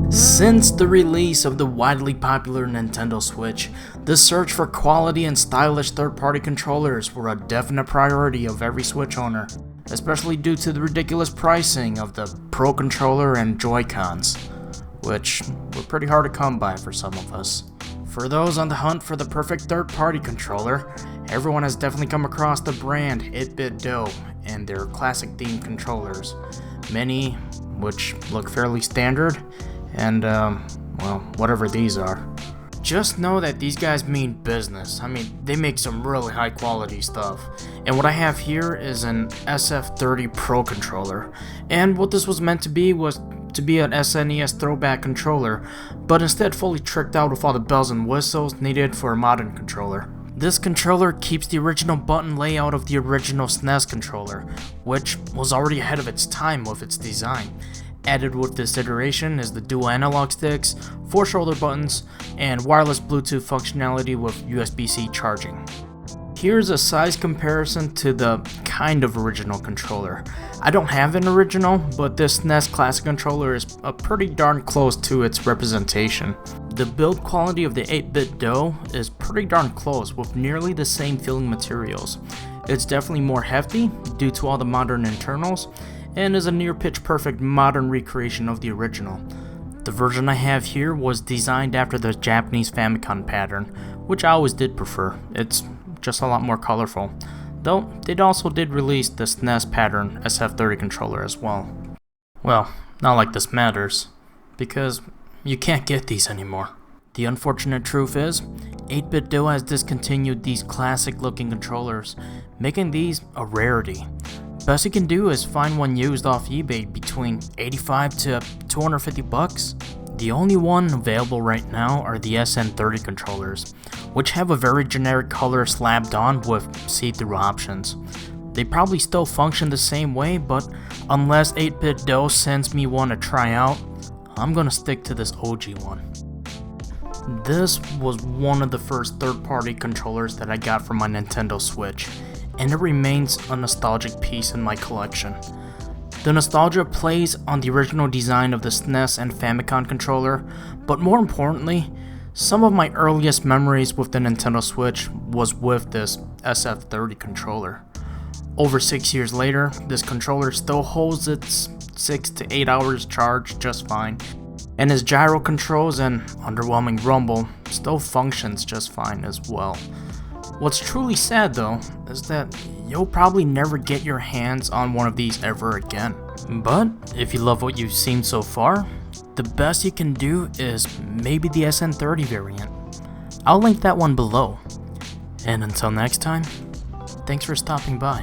Since the release of the widely popular Nintendo Switch, the search for quality and stylish third-party controllers were a definite priority of every Switch owner, especially due to the ridiculous pricing of the Pro Controller and Joy-Cons, which were pretty hard to come by for some of us. For those on the hunt for the perfect third-party controller, everyone has definitely come across the brand 8BitDo and their classic themed controllers, many which look fairly standard, and well, whatever these are. Just know that these guys mean business. I mean, they make some really high quality stuff. And what I have here is an SF30 Pro Controller. And what this was meant to be was to be an SNES throwback controller, but instead fully tricked out with all the bells and whistles needed for a modern controller. This controller keeps the original button layout of the original SNES controller, which was already ahead of its time with its design. Added with this iteration is the dual analog sticks, 4 shoulder buttons, and wireless Bluetooth functionality with USB-C charging. Here's a size comparison to the kind of original controller. I don't have an original, but this SNES Classic controller is pretty darn close to its representation. The build quality of the 8BitDo is pretty darn close, with nearly the same feeling materials. It's definitely more hefty due to all the modern internals, and is a near pitch perfect modern recreation of the original. The version I have here was designed after the Japanese Famicom pattern, which I always did prefer. It's just a lot more colorful, though they also did release the SNES pattern SF30 controller as well. Well, not like this matters, because you can't get these anymore. The unfortunate truth is, 8BitDo has discontinued these classic looking controllers, making these a rarity. Best you can do is find one used off eBay between $85 to $250. The only one available right now are the SN30 controllers, which have a very generic color slapped on with see-through options. They probably still function the same way, but unless 8BitDo sends me one to try out, I'm gonna stick to this OG one. This was one of the first third-party controllers that I got from my Nintendo Switch, and it remains a nostalgic piece in my collection. The nostalgia plays on the original design of the SNES and Famicom controller, but more importantly, some of my earliest memories with the Nintendo Switch was with this SF30 controller. Over 6 years later, this controller still holds its 6 to 8 hours charge just fine, and its gyro controls and underwhelming rumble still functions just fine as well. What's truly sad though, is that you'll probably never get your hands on one of these ever again. But if you love what you've seen so far, the best you can do is maybe the SN30 variant. I'll link that one below. And until next time, thanks for stopping by.